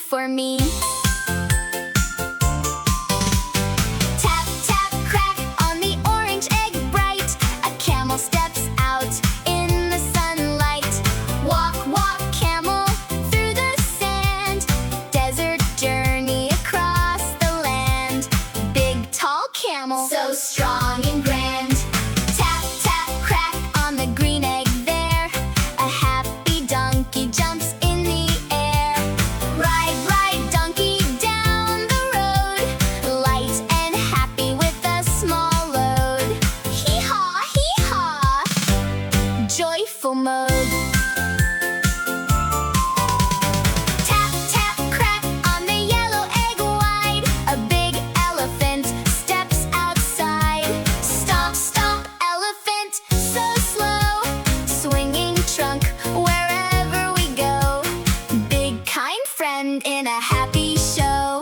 for me. Tap, tap, crack on the orange egg bright. A camel steps out in the sunlight. Walk, walk, camel, through the sand. Desert journey across the land. Big, tall camel, so strong and grand. Tap, tap, crack on the green egg there. A happy donkey jumps in the air. Ride, ride, donkey, down the road. Light and happy with a small load. Hee-haw, hee-haw, joyful mode. Tap, tap, crack on the yellow egg wide. A big elephant steps outside. Stomp, stomp, elephant, so slow. Swinging trunk wherever we go. Big kind friend in a happy show.